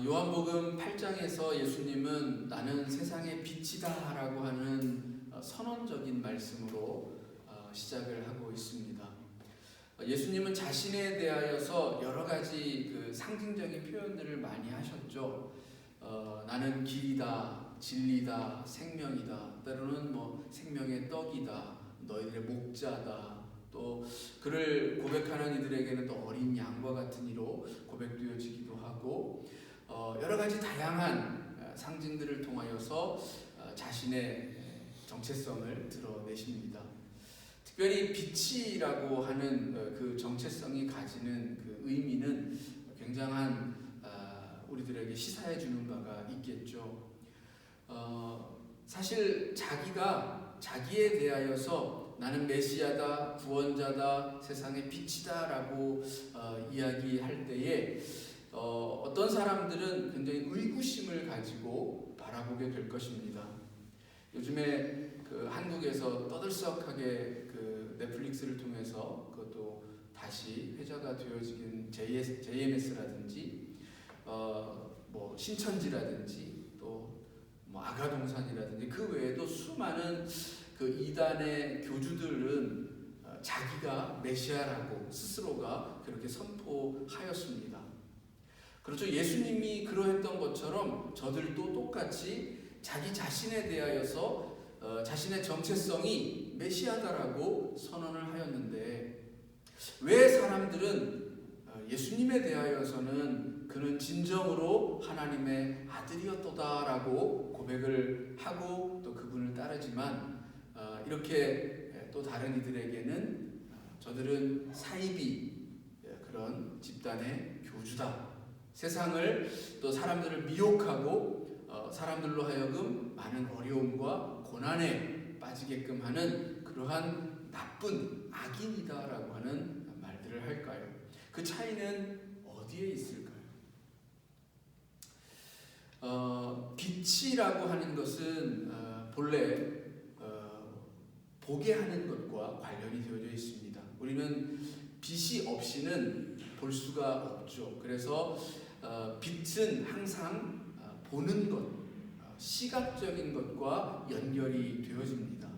요한복음 8장에서 예수님은 나는 세상의 빛이다 라고 하는 선언적인 말씀으로 시작을 하고 있습니다. 예수님은 자신에 대하여서 여러 가지 그 상징적인 표현들을 많이 하셨죠. 나는 길이다, 진리다, 생명이다, 때로는 생명의 떡이다, 너희들의 목자다, 또 그를 고백하는 이들에게는 또 어린 양과 같은 이로 고백되어지기도 하고 여러 가지 다양한 상징들을 통하여서 자신의 정체성을 드러내십니다. 특별히 빛이라고 하는 그 정체성이 가지는 그 의미는 굉장한 우리들에게 시사해 주는 바가 있겠죠. 사실 자기에 대하여서 나는 메시아다, 구원자다, 세상의 빛이다 라고 이야기할 때에 어떤 사람들은 굉장히 의구심을 가지고 바라보게 될 것입니다. 요즘에 그 한국에서 떠들썩하게 그 넷플릭스를 통해서 그것도 다시 회자가 되어지긴 JMS라든지 신천지라든지 또 아가동산이라든지 그 외에도 수많은 그 이단의 교주들은 자기가 메시아라고 스스로가 그렇게 선포하였습니다. 그렇죠. 예수님이 그러했던 것처럼 저들도 똑같이 자기 자신에 대하여서 자신의 정체성이 메시아다라고 선언을 하였는데 왜 사람들은 예수님에 대하여서는 그는 진정으로 하나님의 아들이었도다라고 고백을 하고 또 그분을 따르지만 이렇게 또 다른 이들에게는 저들은 사이비 그런 집단의 교주다. 세상을 또 사람들을 미혹하고 사람들로 하여금 많은 어려움과 고난에 빠지게끔 하는 그러한 나쁜 악인이다라고 하는 말들을 할까요? 그 차이는 어디에 있을까요? 빛이라고 하는 것은 본래 보게 하는 것과 관련이 되어져 있습니다. 우리는 빛이 없이는 볼 수가 없죠. 그래서 빛은 항상 보는 것, 시각적인 것과 연결이 되어집니다.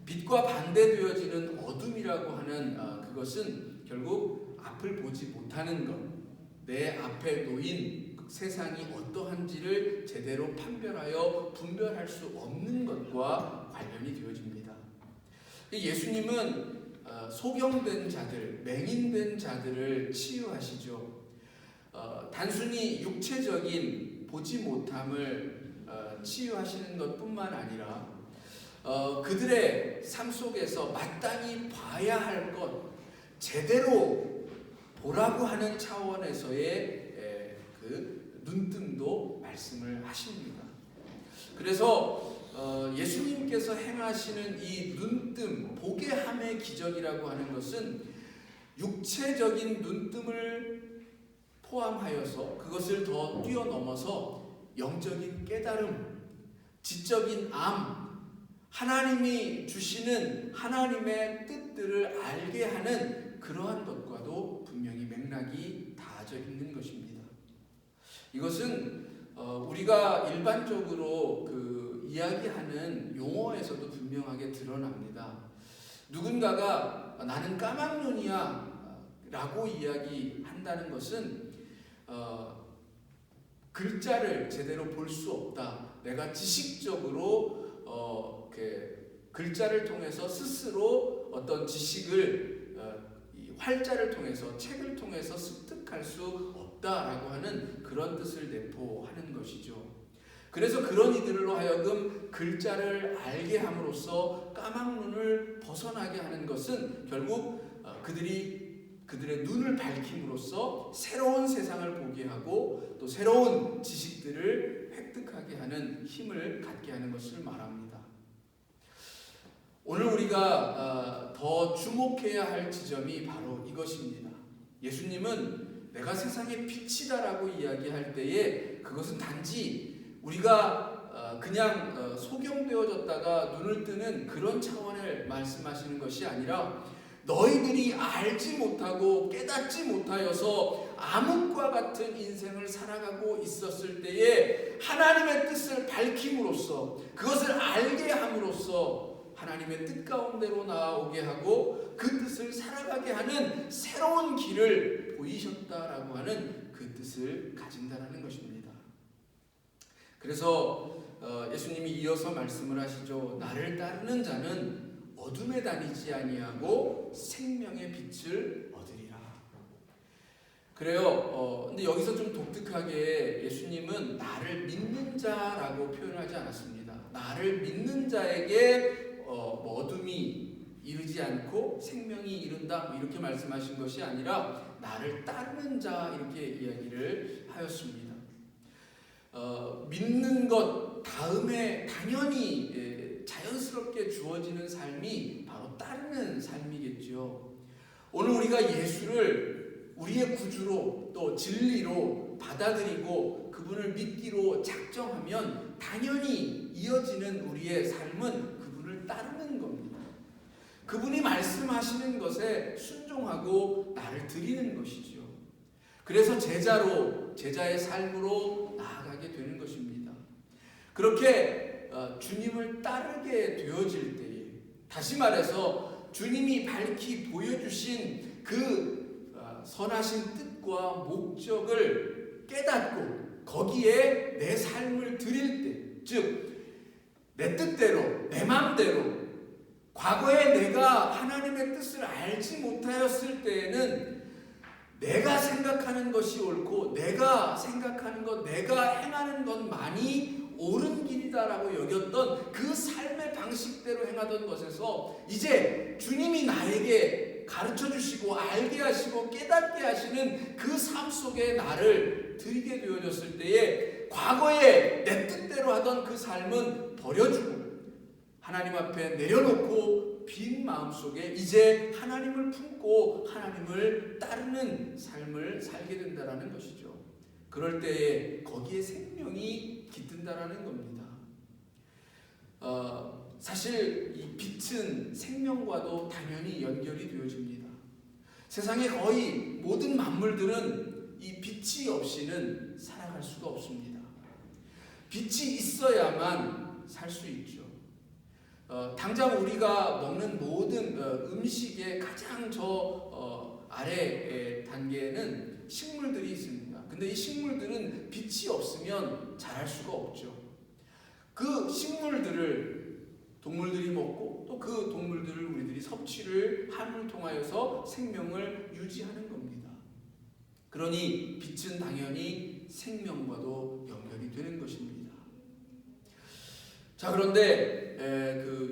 빛과 반대되어지는 어둠이라고 하는 그것은 결국 앞을 보지 못하는 것, 내 앞에 놓인 세상이 어떠한지를 제대로 판별하여 분별할 수 없는 것과 관련이 되어집니다. 예수님은 소경된 자들, 맹인된 자들을 치유하시죠. 단순히 육체적인 보지 못함을 치유하시는 것뿐만 아니라 그들의 삶 속에서 마땅히 봐야 할 것, 제대로 보라고 하는 차원에서의 그 눈뜸도 말씀을 하십니다. 그래서 예수님께서 행하시는 이 눈뜸, 보게 함의 기적이라고 하는 것은 육체적인 눈뜸을 포함하여서 그것을 더 뛰어넘어서 영적인 깨달음, 지적인 암, 하나님이 주시는 하나님의 뜻들을 알게 하는 그러한 것과도 분명히 맥락이 닿아져 있는 것입니다. 이것은 우리가 일반적으로 그 이야기하는 용어에서도 분명하게 드러납니다. 누군가가 나는 까막눈이야 라고 이야기한다는 것은 글자를 제대로 볼 수 없다. 내가 지식적으로 글자를 통해서 스스로 어떤 지식을 활자를 통해서 책을 통해서 습득할 수 없다라고 하는 그런 뜻을 내포하는 것이죠. 그래서 그런 이들로 하여금 글자를 알게 함으로써 까막눈을 벗어나게 하는 것은 결국 그들의 눈을 밝힘으로써 새로운 세상을 보게 하고 또 새로운 지식들을 획득하게 하는 힘을 갖게 하는 것을 말합니다. 오늘 우리가 더 주목해야 할 지점이 바로 이것입니다. 예수님은 내가 세상의 빛이다라고 이야기할 때에 그것은 단지 우리가 그냥 소경되어졌다가 눈을 뜨는 그런 차원을 말씀하시는 것이 아니라 너희들이 알지 못하고 깨닫지 못하여서 암흑과 같은 인생을 살아가고 있었을 때에 하나님의 뜻을 밝힘으로써 그것을 알게 함으로써 하나님의 뜻 가운데로 나아오게 하고 그 뜻을 살아가게 하는 새로운 길을 보이셨다라고 하는 그 뜻을 가진다라는 것입니다. 그래서 예수님이 이어서 말씀을 하시죠. 나를 따르는 자는 어둠에 다니지 아니하고 생명의 빛을 얻으리라. 그래요. 근데 여기서 좀 독특하게 예수님은 나를 믿는 자라고 표현하지 않았습니다. 나를 믿는 자에게 어둠이 이르지 않고 생명이 이른다 이렇게 말씀하신 것이 아니라 나를 따르는 자 이렇게 이야기를 하였습니다. 믿는 것 다음에 당연히 자연스럽게 주어지는 삶이 바로 따르는 삶이겠죠. 오늘 우리가 예수를 우리의 구주로 또 진리로 받아들이고 그분을 믿기로 작정하면 당연히 이어지는 우리의 삶은 그분을 따르는 겁니다. 그분이 말씀하시는 것에 순종하고 나를 드리는 것이죠. 그래서 제자의 삶으로 나아가게 되는 것입니다. 그렇게 주님을 따르게 되어질 때에 다시 말해서 주님이 밝히 보여주신 그 선하신 뜻과 목적을 깨닫고 거기에 내 삶을 드릴 때, 즉 내 뜻대로 내 마음대로 과거에 내가 하나님의 뜻을 알지 못하였을 때에는 내가 생각하는 것이 옳고 내가 생각하는 것, 내가 행하는 것만이 옳은 길이다라고 여겼던 그 삶의 방식대로 행하던 것에서 이제 주님이 나에게 가르쳐 주시고 알게 하시고 깨닫게 하시는 그 삶 속에 나를 드리게 되어졌을 때에 과거에 내 뜻대로 하던 그 삶은 버려주고 하나님 앞에 내려놓고 빈 마음속에 이제 하나님을 품고 하나님을 따르는 삶을 살게 된다는 것이죠. 그럴 때에 거기에 생명이 깃든다는 겁니다. 사실 이 빛은 생명과도 당연히 연결이 되어집니다. 세상의 거의 모든 만물들은 이 빛이 없이는 살아갈 수가 없습니다. 빛이 있어야만 살 수 있죠. 당장 우리가 먹는 모든 음식의 가장 아래 단계에는 식물들이 있습니다. 근데 이 식물들은 빛이 없으면 자랄 수가 없죠. 그 식물들을 동물들이 먹고 또 그 동물들을 우리들이 섭취를 함을 통하여서 생명을 유지하는 겁니다. 그러니 빛은 당연히 생명과도 연결이 되는 것입니다. 자, 그런데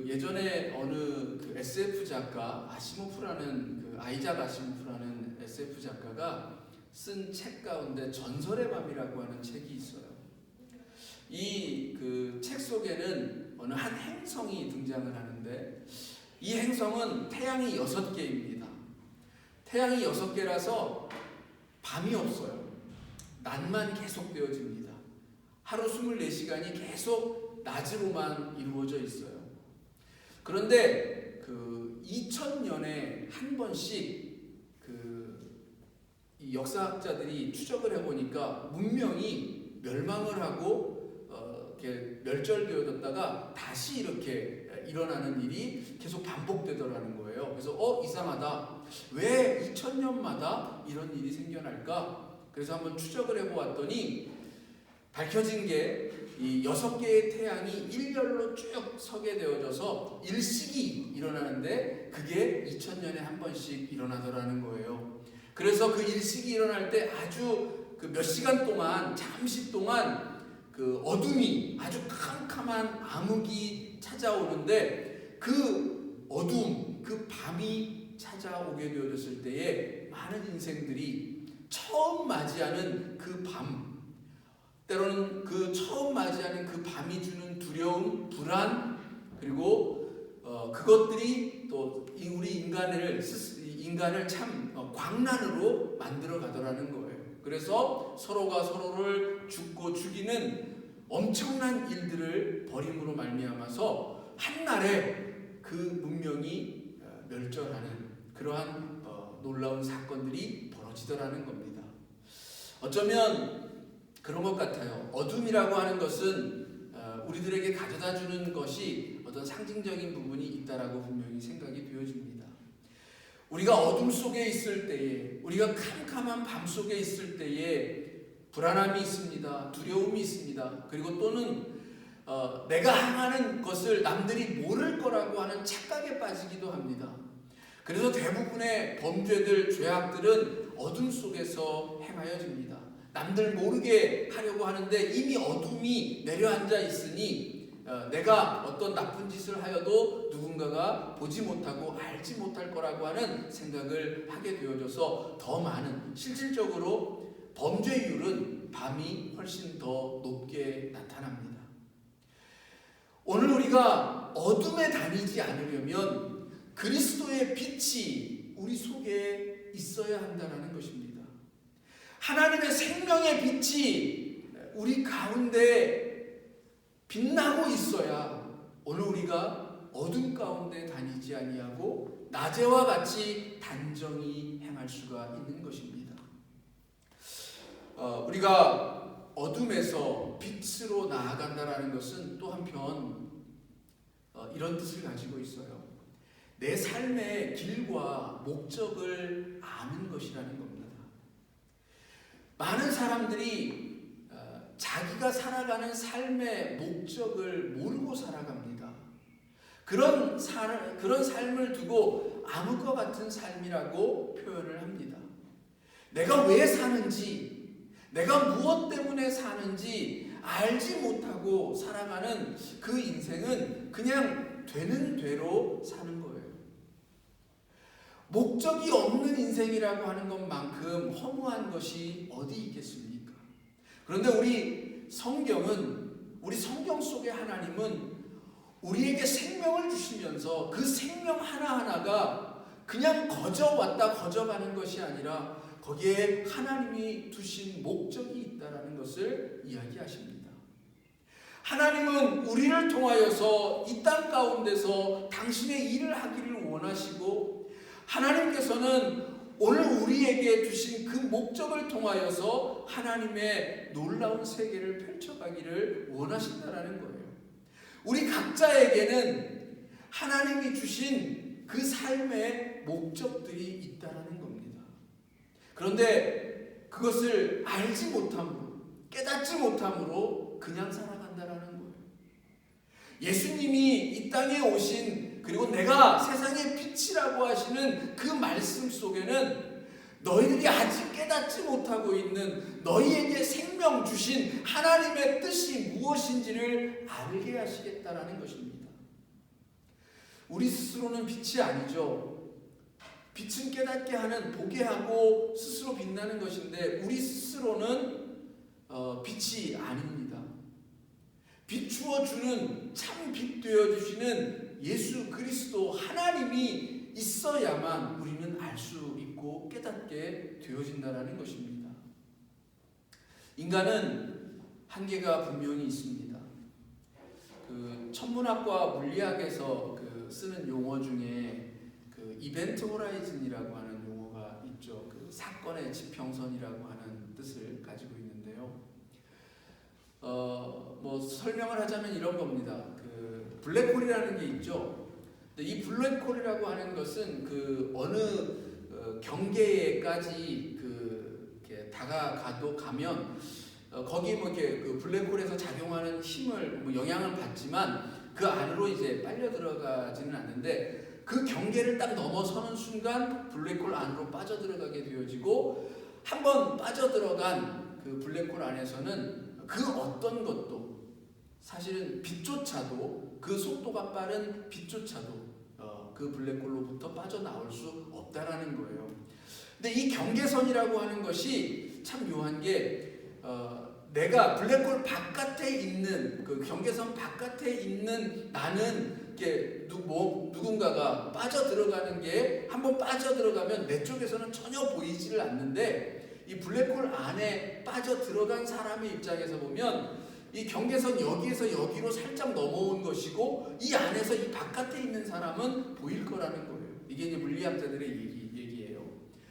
예전에 어느 그 SF 작가 아시모프라는 아이작 아시모프라는 SF 작가가 쓴 책 가운데 전설의 밤이라고 하는 책이 있어요. 이 그 책 속에는 어느 한 행성이 등장을 하는데 이 행성은 태양이 6개입니다. 태양이 6개라서 밤이 없어요. 낮만 계속 되어집니다. 하루 24시간이 계속 낮으로만 이루어져 있어요. 그런데 그 2000년에 한 번씩 이 역사학자들이 추적을 해보니까 문명이 멸망을 하고 이렇게 멸절되어졌다가 다시 이렇게 일어나는 일이 계속 반복되더라는 거예요. 그래서 이상하다. 왜 2000년마다 이런 일이 생겨날까? 그래서 한번 추적을 해보았더니 밝혀진 게 이 6개의 태양이 일렬로 쭉 서게 되어져서 일식이 일어나는데 그게 2000년에 한 번씩 일어나더라는 거예요. 그래서 그 일식이 일어날 때 아주 그 몇 시간 동안 잠시 동안 그 어둠이 아주 캄캄한 암흑이 찾아오는데 그 어둠, 그 밤이 찾아오게 되어졌을 때에 많은 인생들이 처음 맞이하는 그 밤, 때로는 그 처음 맞이하는 그 밤이 주는 두려움, 불안, 그리고 그것들이 또 우리 인간을 참 광란으로 만들어 가더라는 거예요. 그래서 서로가 서로를 죽고 죽이는 엄청난 일들을 벌임으로 말미암아서 한날에 그 문명이 멸절하는 그러한 놀라운 사건들이 벌어지더라는 겁니다. 어쩌면 그런 것 같아요. 어둠이라고 하는 것은 우리들에게 가져다 주는 것이 어떤 상징적인 부분이 있다라고 분명히 생각이 되어집니다. 우리가 어둠 속에 있을 때에, 우리가 캄캄한 밤 속에 있을 때에 불안함이 있습니다. 두려움이 있습니다. 그리고 또는 내가 행하는 것을 남들이 모를 거라고 하는 착각에 빠지기도 합니다. 그래서 대부분의 범죄들, 죄악들은 어둠 속에서 행하여집니다. 남들 모르게 하려고 하는데 이미 어둠이 내려앉아 있으니 내가 어떤 나쁜 짓을 하여도 누군가가 보지 못하고 알지 못할 거라고 하는 생각을 하게 되어져서 더 많은, 실질적으로 범죄율은 밤이 훨씬 더 높게 나타납니다. 오늘 우리가 어둠에 다니지 않으려면 그리스도의 빛이 우리 속에 있어야 한다는 것입니다. 하나님의 생명의 빛이 우리 가운데 빛나고 있어야 오늘 우리가 어둠 가운데 다니지 아니하고 낮에와 같이 단정히 행할 수가 있는 것입니다. 우리가 어둠에서 빛으로 나아간다는 것은 또 한편 이런 뜻을 가지고 있어요. 내 삶의 길과 목적을 아는 것이라는 겁니다. 많은 사람들이 자기가 살아가는 삶의 목적을 모르고 살아갑니다. 그런 삶을 두고 암흑과 같은 삶이라고 표현을 합니다. 내가 왜 사는지, 내가 무엇 때문에 사는지 알지 못하고 살아가는 그 인생은 그냥 되는 대로 사는 거예요. 목적이 없는 인생이라고 하는 것만큼 허무한 것이 어디 있겠습니까? 그런데 우리 성경은, 우리 성경 속의 하나님은 우리에게 생명을 주시면서 그 생명 하나하나가 그냥 거저왔다 거저가는 것이 아니라 거기에 하나님이 두신 목적이 있다는 것을 이야기하십니다. 하나님은 우리를 통하여서 이 땅 가운데서 당신의 일을 하기를 원하시고, 하나님께서는 오늘 우리에게 주신 그 목적을 통하여서 하나님의 놀라운 세계를 펼쳐가기를 원하신다는 거예요. 우리 각자에게는 하나님이 주신 그 삶의 목적들이 있다는 겁니다. 그런데 그것을 알지 못함으로, 깨닫지 못함으로 그냥 살아간다는 거예요. 예수님이 이 땅에 오신, 그리고 내가 세상의 빛이라고 하시는 그 말씀 속에는 너희들이 아직 깨닫지 못하고 있는 너희에게 생명 주신 하나님의 뜻이 무엇인지를 알게 하시겠다라는 것입니다. 우리 스스로는 빛이 아니죠. 빛은 깨닫게 하는, 보게 하고 스스로 빛나는 것인데 우리 스스로는 빛이 아닙니다. 비추어 주는, 참 빛 되어 주시는 예수 그리스도 하나님이 있어야만 우리는 알 수 있고 깨닫게 되어진다는 것입니다. 인간은 한계가 분명히 있습니다. 그 천문학과 물리학에서 쓰는 용어 중에 이벤트 호라이즌이라고 하는 용어가 있죠. 사건의 지평선이라고 하는 뜻을 가지고 있는데요. 설명을 하자면 이런 겁니다. 블랙홀이라는 게 있죠. 근데 이 블랙홀이라고 하는 것은 어느 경계까지 이렇게 가면 거기 이렇게 블랙홀에서 작용하는 힘을 영향을 받지만 그 안으로 이제 빨려 들어가지는 않는데 그 경계를 딱 넘어서는 순간 블랙홀 안으로 빠져 들어가게 되어지고 한번 빠져 들어간 그 블랙홀 안에서는 그 어떤 것도 사실은 빛조차도, 그 속도가 빠른 빛조차도 그 블랙홀로부터 빠져나올 수 없다라는 거예요. 근데 이 경계선이라고 하는 것이 참 묘한 게 내가 블랙홀 바깥에 있는, 그 경계선 바깥에 있는 나는 이렇게 누군가가 빠져 들어가는 게 한번 빠져 들어가면 내 쪽에서는 전혀 보이지를 않는데 이 블랙홀 안에 빠져 들어간 사람의 입장에서 보면 이 경계선 여기에서 여기로 살짝 넘어온 것이고 이 안에서 이 바깥에 있는 사람은 보일 거라는 거예요. 이게 이제 물리학자들의 얘기예요.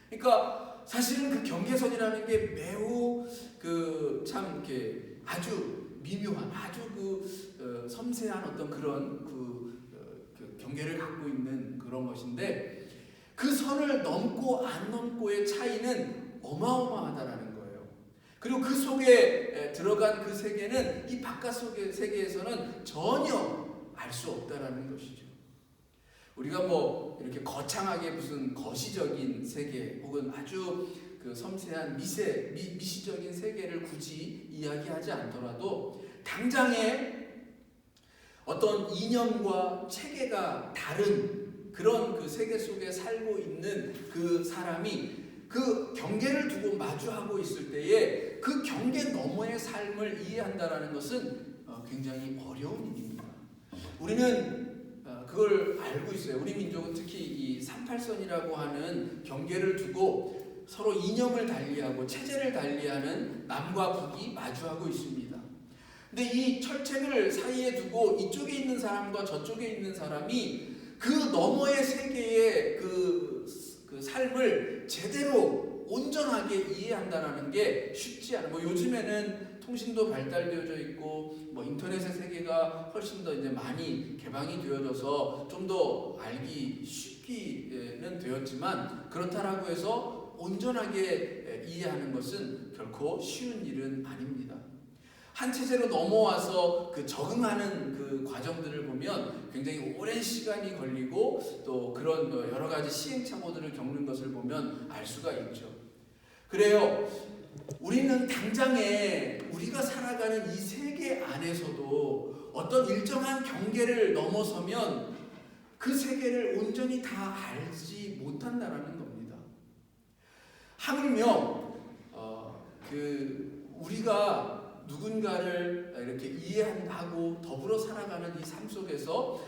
그러니까 사실은 그 경계선이라는 게 매우 참 이렇게 아주 미묘한, 아주 섬세한 어떤 그런 그 경계를 갖고 있는 그런 것인데, 그 선을 넘고 안 넘고의 차이는 어마어마하다라는 거예요. 그리고 그 속에 들어간 그 세계는 이 바깥 속의 세계에서는 전혀 알 수 없다라는 것이죠. 우리가 뭐 이렇게 거창하게 무슨 거시적인 세계 혹은 아주 그 섬세한 미시적인 세계를 굳이 이야기하지 않더라도 당장에 어떤 이념과 체계가 다른 그런 그 세계 속에 살고 있는 그 사람이 그 경계를 두고 마주하고 있을 때에 그 경계 너머의 삶을 이해한다라는 것은 굉장히 어려운 일입니다. 우리는 그걸 알고 있어요. 우리 민족은 특히 이 38선이라고 하는 경계를 두고 서로 이념을 달리하고 체제를 달리하는 남과 북이 마주하고 있습니다. 근데 이 철책을 사이에 두고 이쪽에 있는 사람과 저쪽에 있는 사람이 그 너머의 세계의 그 삶을 제대로 온전하게 이해한다는 게 쉽지 않아요. 뭐 요즘에는 통신도 발달되어져 있고 뭐 인터넷의 세계가 훨씬 더 이제 많이 개방이 되어져서 좀 더 알기 쉽기는 되었지만, 그렇다라고 해서 온전하게 이해하는 것은 결코 쉬운 일은 아닙니다. 한 체제로 넘어와서 그 적응하는 그 과정들을 보면 굉장히 오랜 시간이 걸리고 또 그런 여러 가지 시행착오들을 겪는 것을 보면 알 수가 있죠. 그래요. 우리는 당장에 우리가 살아가는 이 세계 안에서도 어떤 일정한 경계를 넘어서면 그 세계를 온전히 다 알지 못한다라는 겁니다. 하물며 우리가 누군가를 이렇게 이해하고 더불어 살아가는 이 삶 속에서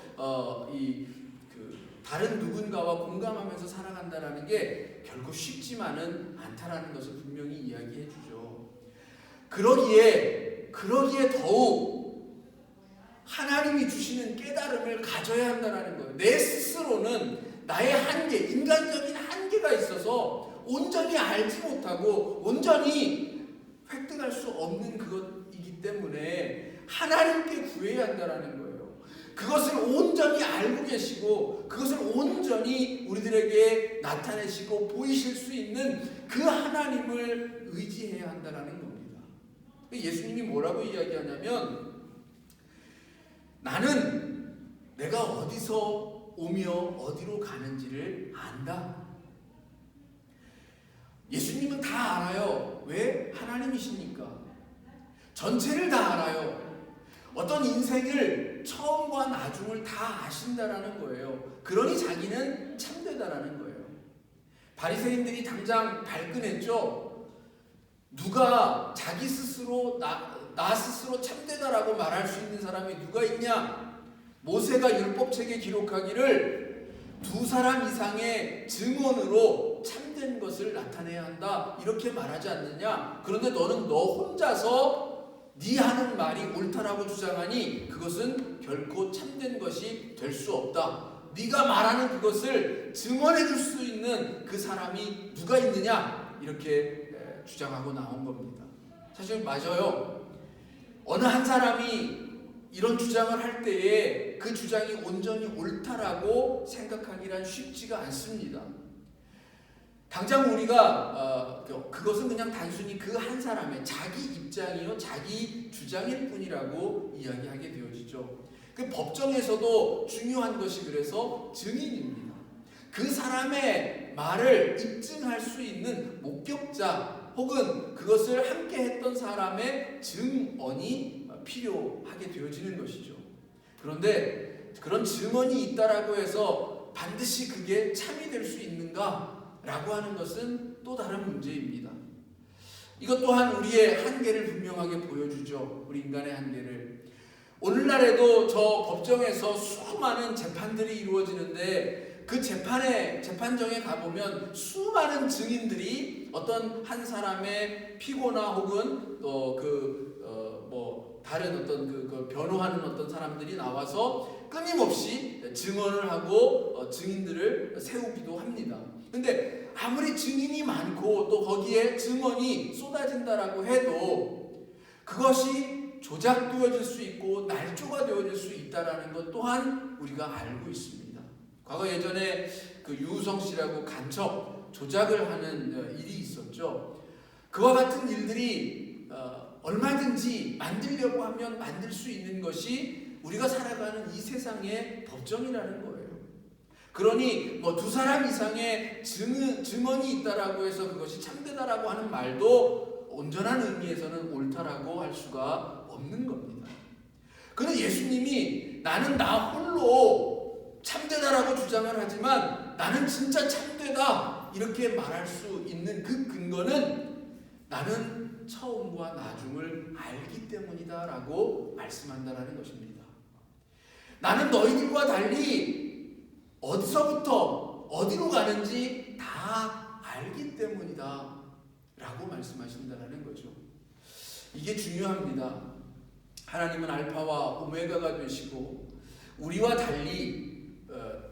다른 누군가와 공감하면서 살아간다라는 게 결코 쉽지만은 않다라는 것을 분명히 이야기해 주죠. 그러기에 더욱 하나님이 주시는 깨달음을 가져야 한다는 거예요. 내 스스로는 나의 한계, 인간적인 한계가 있어서 온전히 알지 못하고 온전히 획득할 수 없는 그것이기 때문에 하나님께 구해야 한다는 거예요. 그것을 온전히 알고 계시고 그것을 온전히 우리들에게 나타내시고 보이실 수 있는 그 하나님을 의지해야 한다는 겁니다. 예수님이 뭐라고 이야기하냐면, 나는 내가 어디서 오며 어디로 가는지를 안다. 예수님은 다 알아요. 왜? 하나님이시니까. 전체를 다 알아요. 어떤 인생을 처음과 나중을 다 아신다라는 거예요. 그러니 자기는 참되다라는 거예요. 바리새인들이 당장 발끈했죠. 누가 자기 스스로 나 스스로 참되다라고 말할 수 있는 사람이 누가 있냐? 모세가 율법책에 기록하기를 2사람 이상의 증언으로 참된 것을 나타내야 한다, 이렇게 말하지 않느냐? 그런데 너는 너 혼자서 네 하는 말이 옳다라고 주장하니 그것은 결코 참된 것이 될 수 없다. 네가 말하는 그것을 증언해 줄 수 있는 그 사람이 누가 있느냐? 이렇게 주장하고 나온 겁니다. 사실 맞아요. 어느 한 사람이 이런 주장을 할 때에 그 주장이 온전히 옳다라고 생각하기란 쉽지가 않습니다. 당장 우리가 그것은 그냥 단순히 그 한 사람의 자기 입장이요, 자기 주장일 뿐이라고 이야기하게 되어지죠. 그 법정에서도 중요한 것이 그래서 증인입니다. 그 사람의 말을 입증할 수 있는 목격자 혹은 그것을 함께 했던 사람의 증언이 필요하게 되어지는 것이죠. 그런데 그런 증언이 있다라고 해서 반드시 그게 참이 될 수 있는가? 라고 하는 것은 또 다른 문제입니다. 이것 또한 우리의 한계를 분명하게 보여주죠. 우리 인간의 한계를. 오늘날에도 저 법정에서 수많은 재판들이 이루어지는데 그 재판정에 가보면 수많은 증인들이 어떤 한 사람의 피고나 혹은 다른 어떤 그 변호하는 어떤 사람들이 나와서 끊임없이 증언을 하고 증인들을 세우기도 합니다. 근데 아무리 증인이 많고 또 거기에 증언이 쏟아진다라고 해도 그것이 조작되어질 수 있고 날조가 되어질 수 있다라는 것 또한 우리가 알고 있습니다. 과거 예전에 그 유우성 씨라고 간첩 조작을 하는 일이 있었죠. 그와 같은 일들이 얼마든지 만들려고 하면 만들 수 있는 것이 우리가 살아가는 이 세상의 법정이라는 거예요. 그러니 두 사람 이상의 증언이 있다라고 해서 그것이 참되다라고 하는 말도 온전한 의미에서는 옳다라고 할 수가 없는 겁니다. 그런데 예수님이 나는 나 홀로 참되다라고 주장을 하지만 나는 진짜 참되다 이렇게 말할 수 있는 그 근거는 나는 처음과 나중을 알기 때문이다 라고 말씀한다는 것입니다. 나는 너희들과 달리 어디서부터 어디로 가는지 다 알기 때문이다 라고 말씀하신다는 거죠. 이게 중요합니다. 하나님은 알파와 오메가가 되시고 우리와 달리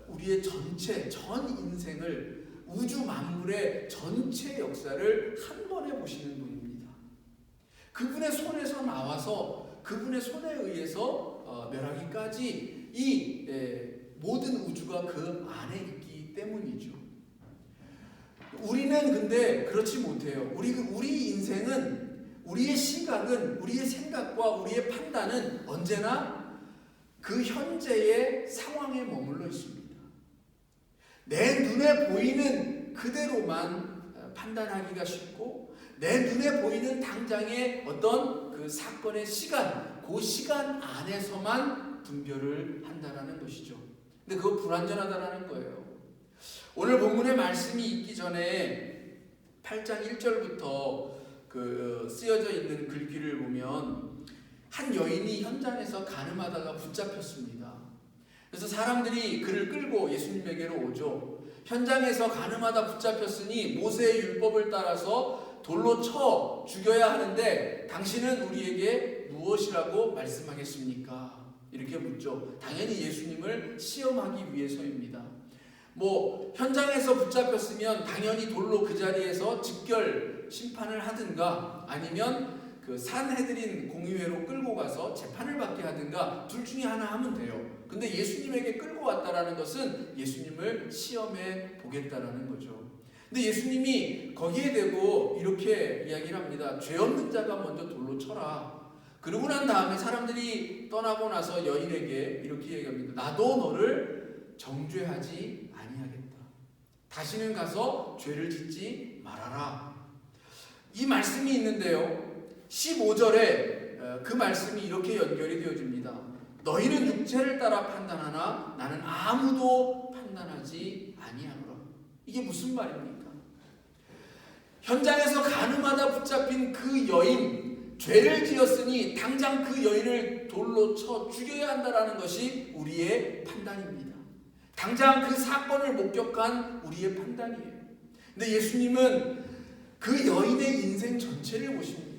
우리의 전체 전 인생을 우주 만물의 전체 역사를 한 번에 보시는 분입니다. 그분의 손에서 나와서 그분의 손에 의해서 멸하기까지 이 모든 우주가 그 안에 있기 때문이죠. 우리는 근데 그렇지 못해요. 우리 인생은 우리의 시각은 우리의 생각과 우리의 판단은 언제나 그 현재의 상황에 머물러 있습니다. 내 눈에 보이는 그대로만 판단하기가 쉽고 내 눈에 보이는 당장의 어떤 그 사건의 시간, 그 시간 안에서만 분별을 한다는 것이죠. 근데 그거 불완전하다는 거예요. 오늘 본문의 말씀이 있기 전에 8장 1절부터 쓰여져 있는 글귀를 보면 한 여인이 현장에서 간음하다가 붙잡혔습니다. 그래서 사람들이 그를 끌고 예수님에게로 오죠. 현장에서 간음하다 붙잡혔으니 모세의 율법을 따라서 돌로 쳐 죽여야 하는데 당신은 우리에게 무엇이라고 말씀하겠습니까? 이렇게 묻죠. 당연히 예수님을 시험하기 위해서입니다. 현장에서 붙잡혔으면 당연히 돌로 그 자리에서 즉결 심판을 하든가 아니면 그 산헤드린 공의회로 끌고 가서 재판을 받게 하든가 둘 중에 하나 하면 돼요. 근데 예수님에게 끌고 왔다라는 것은 예수님을 시험해 보겠다라는 거죠. 근데 예수님이 거기에 대고 이렇게 이야기를 합니다. 죄 없는 자가 먼저 돌로 쳐라. 그러고 난 다음에 사람들이 떠나고 나서 여인에게 이렇게 얘기합니다. 나도 너를 정죄하지 아니하겠다. 다시는 가서 죄를 짓지 말아라. 이 말씀이 있는데요. 15절에 그 말씀이 이렇게 연결이 되어집니다. 너희는 육체를 따라 판단하나 나는 아무도 판단하지 아니하노라. 이게 무슨 말입니까? 현장에서 간음하다 붙잡힌 그 여인, 죄를 지었으니 당장 그 여인을 돌로 쳐 죽여야 한다는 것이 우리의 판단입니다. 당장 그 사건을 목격한 우리의 판단이에요. 근데 예수님은 그 여인의 인생 전체를 보십니다.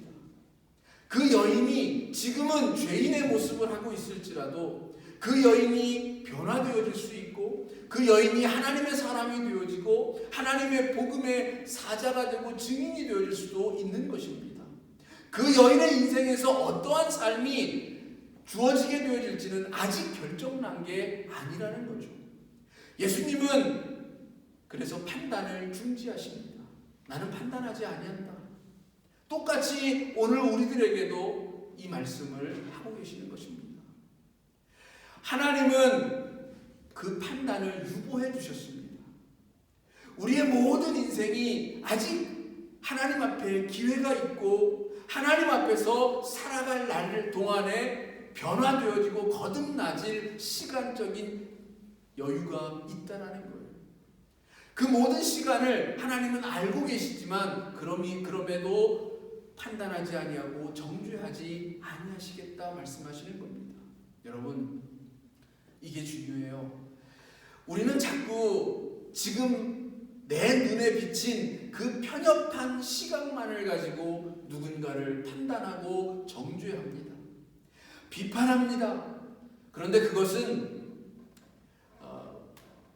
그 여인이 지금은 죄인의 모습을 하고 있을지라도 그 여인이 변화되어질 수 있고 그 여인이 하나님의 사람이 되어지고 하나님의 복음의 사자가 되고 증인이 되어질 수도 있는 것입니다. 그 여인의 인생에서 어떠한 삶이 주어지게 되어질지는 아직 결정난 게 아니라는 거죠. 예수님은 그래서 판단을 중지하십니다. 나는 판단하지 아니한다. 똑같이 오늘 우리들에게도 이 말씀을 하고 계시는 것입니다. 하나님은 그 판단을 유보해 주셨습니다. 우리의 모든 인생이 아직 하나님 앞에 기회가 있고 하나님 앞에서 살아갈 날 동안에 변화되어지고 거듭나질 시간적인 여유가 있다라는 거예요. 그 모든 시간을 하나님은 알고 계시지만 그럼에도 판단하지 아니하고 정죄하지 아니하시겠다 말씀하시는 겁니다. 여러분, 이게 중요해요. 우리는 자꾸 지금 내 눈에 비친 그 편협한 시각만을 가지고 누군가를 판단하고 정죄합니다. 비판합니다. 그런데 그것은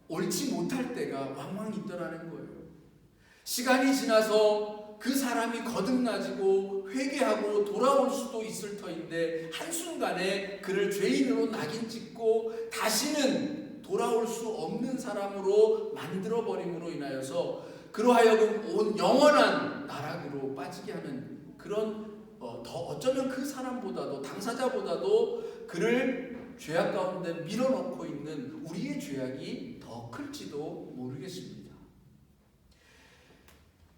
옳지 못할 때가 왕왕 있더라는 거예요. 시간이 지나서 그 사람이 거듭나지고 회개하고 돌아올 수도 있을 터인데 한순간에 그를 죄인으로 낙인 찍고 다시는 돌아올 수 없는 사람으로 만들어버림으로 인하여서 그로하여금 온 영원한 나락으로 빠지게 하는 그런 더 어쩌면 그 사람보다도 당사자보다도 그를 죄악 가운데 밀어넣고 있는 우리의 죄악이 더 클지도 모르겠습니다.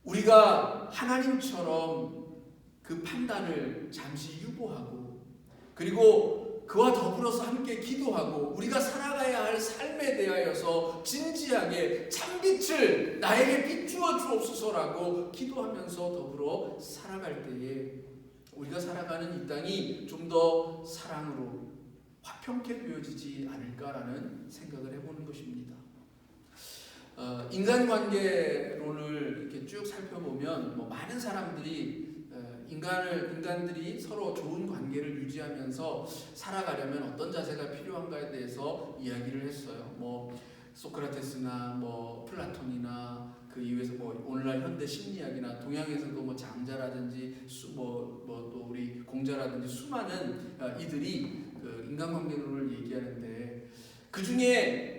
우리가 하나님처럼 그 판단을 잠시 유보하고 그리고 그와 더불어서 함께 기도하고 우리가 살아가야 할 삶에 대하여서 진지하게 참빛을 나에게 비추어 주옵소서라고 기도하면서 더불어 살아갈 때에 우리가 살아가는 이 땅이 좀 더 사랑으로 화평케 되어지지 않을까라는 생각을 해보는 것입니다. 인간관계론을 이렇게 쭉 살펴보면 많은 사람들이 인간들이 서로 좋은 관계를 유지하면서 살아가려면 어떤 자세가 필요한가에 대해서 이야기를 했어요. 소크라테스나 플라톤이나 그 이후에서 오늘날 현대 심리학이나 동양에서도 장자라든지 또 우리 공자라든지 수많은 이들이 그 인간관계론을 얘기하는데 그 중에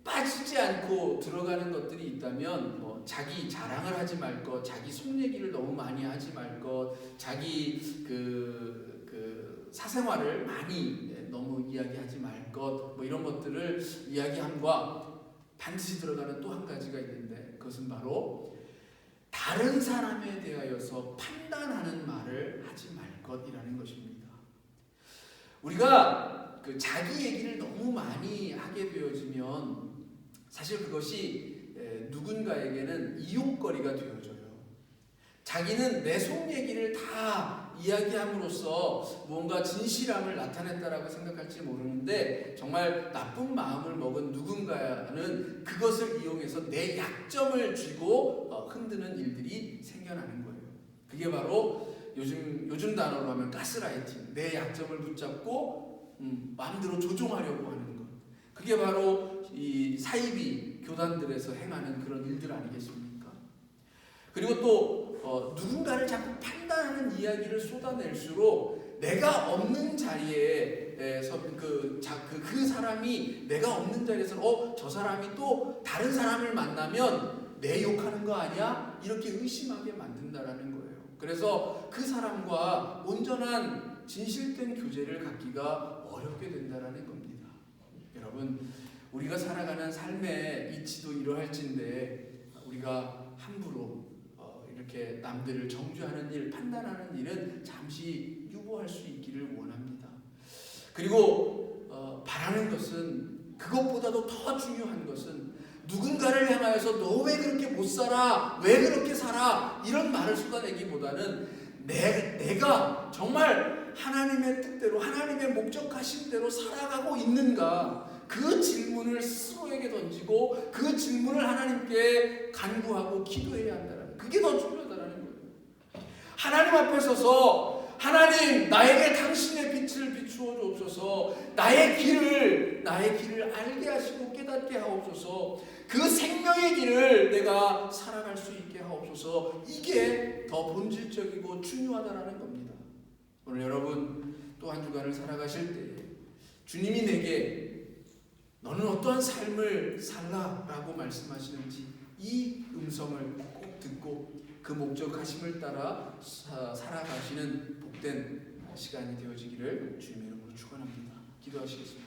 빠지지 않고 들어가는 것들이 있다면 자기 자랑을 하지 말 것, 자기 속 얘기를 너무 많이 하지 말 것, 자기 그 사생활을 많이 너무 이야기하지 말 것, 이런 것들을 이야기함과 반드시 들어가는 또 한 가지가 있는데 그것은 바로 다른 사람에 대하여서 판단하는 말을 하지 말 것이라는 것입니다. 우리가 그 자기 얘기를 너무 많이 하게 되어지면 사실 그것이 누군가에게는 이용거리가 되어져요. 자기는 내 속 얘기를 다 이야기함으로써 무언가 진실함을 나타냈다라고 생각할지 모르는데 정말 나쁜 마음을 먹은 누군가는 그것을 이용해서 내 약점을 쥐고 흔드는 일들이 생겨나는 거예요. 그게 바로 요즘 단어로 하면 가스라이팅, 내 약점을 붙잡고 마음대로 조종하려고 하는 것. 그게 바로 이 사이비 교단들에서 행하는 그런 일들 아니겠습니까? 그리고 또 누군가를 자꾸 판단하는 이야기를 쏟아낼수록 내가 없는 자리에서 그 사람이 내가 없는 자리에서 저 사람이 또 다른 사람을 만나면 내 욕하는 거 아니야? 이렇게 의심하게 만든다라는 거예요. 그래서 그 사람과 온전한 진실된 교제를 갖기가 어렵게 된다라는 겁니다. 여러분, 우리가 살아가는 삶의 이치도 이러할진데 우리가 함부로 이렇게 남들을 정죄하는 일, 판단하는 일은 잠시 유보할 수 있기를 원합니다. 그리고 바라는 것은 그것보다도 더 중요한 것은 누군가를 향하여서 너 왜 그렇게 못 살아? 왜 그렇게 살아? 이런 말을 쏟아내기보다는 내가 정말 하나님의 뜻대로 하나님의 목적하신 대로 살아가고 있는가? 그 질문을 스스로에게 던지고 그 질문을 하나님께 간구하고 기도해야 한다는 그게 더 중요하다는 거예요. 하나님 앞에 서서 하나님 나에게 당신의 빛을 비추어 주옵소서. 나의 길을 알게 하시고 깨닫게 하옵소서. 그 생명의 길을 내가 살아갈 수 있게 하옵소서. 이게 더 본질적이고 중요하다는 겁니다. 오늘 여러분 또 한 주간을 살아가실 때 주님이 내게 너는 어떠한 삶을 살라라고 말씀하시는지 이 음성을 꼭 듣고 그 목적하심을 따라 살아가시는 복된 시간이 되어지기를 주님의 이름으로 축원합니다. 기도하시겠습니다.